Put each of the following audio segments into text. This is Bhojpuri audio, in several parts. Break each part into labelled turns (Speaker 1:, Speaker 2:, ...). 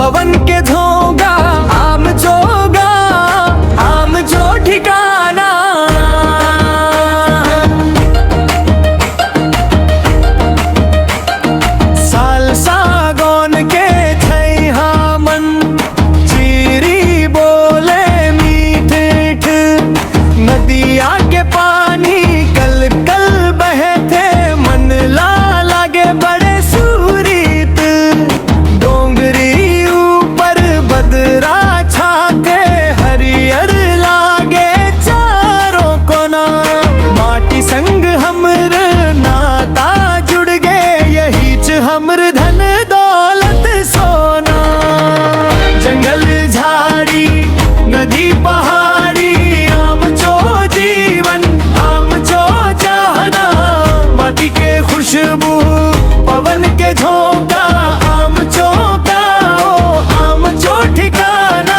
Speaker 1: पवन के झोंगा आम जोगा, आम जो ठिकाना। साल सागौन के छैहा मन, चीरी बोले मीठ मीठ। नदिया के पानी कल कल बहे थे, मन ला लागे बड़े सूरीत। डोंगरी ऊपर बदरा छाते, हरियर लागे चारों कोना। माटी संग हमर नाता जुड़ गे, यही च हमर धन दौलत सोना। जंगल झाड़ी नदी पहाड़ी, आम जो जीवन आम जो चाहना। माटी के खुशबू पवन के झोंका, आम जो गाओ आम जो ठिकाना।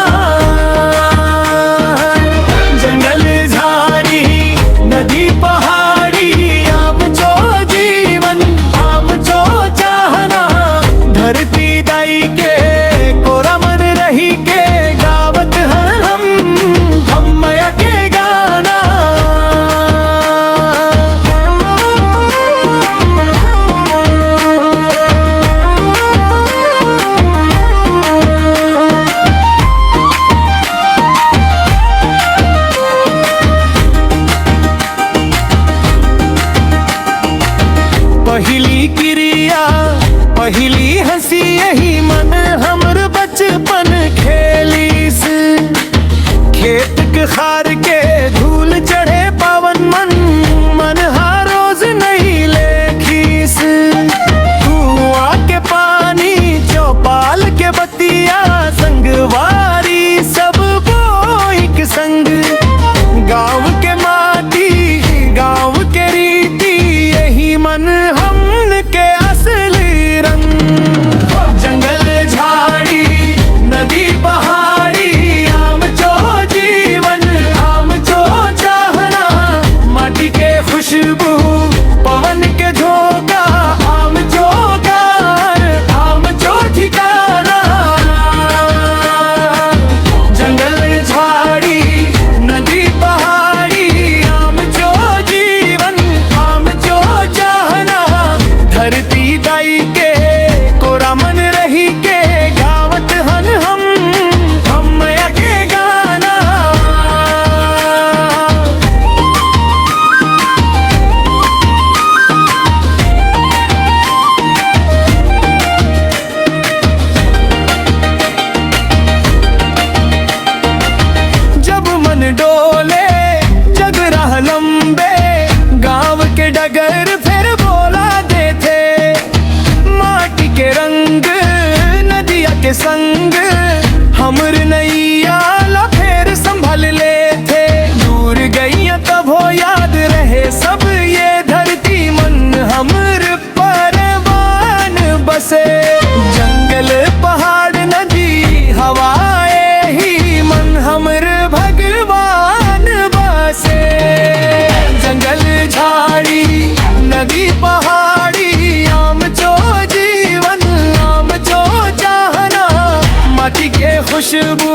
Speaker 1: जंगल झाड़ी नदी पहाड़ी, आम जो जीवन आम जो चाहना। धरती दाई के कोरा मन रही के, गावत हैं हम मया के गाना। पहली क्रिया पहली हंसी, यही मन हमर बचपन खेलीस। खेत के खार के धूल चढ़े पावन मन, मन हर रोज नहीं लेखीस। कुआं के पानी चौपाल के बतिया, संगवारी सब बोइक संग। गाँव के माटी गाँव के रीति, यही मन हमन के असली रंग। जंगल झाड़ी नदी पहाड़ी, आम जो जीवन आम जो चाहना। माटी के खुशबू पवन के झोंका, आम जो गार आम जो ठिकाना। जंगल झाड़ी नदी पहाड़ी, आम जो जीवन आम जो चाहना। धरती दाई के कोरा मन रही के, गावत हन हम मया के गाना। जब मन डोले जग राह लंबे, गाँव के डगर फिर बोला देते। माटी के रंग नदिया के संग, हमर नैया ला फेर संभल ले थे। दूर गईया तब हो याद रहे सब, ये धरती मन हमर परवान बसे। जंगल पहाड़ नदी हवाए ही, मन हमर भगवान बसे। जंगल झाड़ी नदी पहाड़ी, आम जो जीवन आम जो चाहना। माटी के खुशबू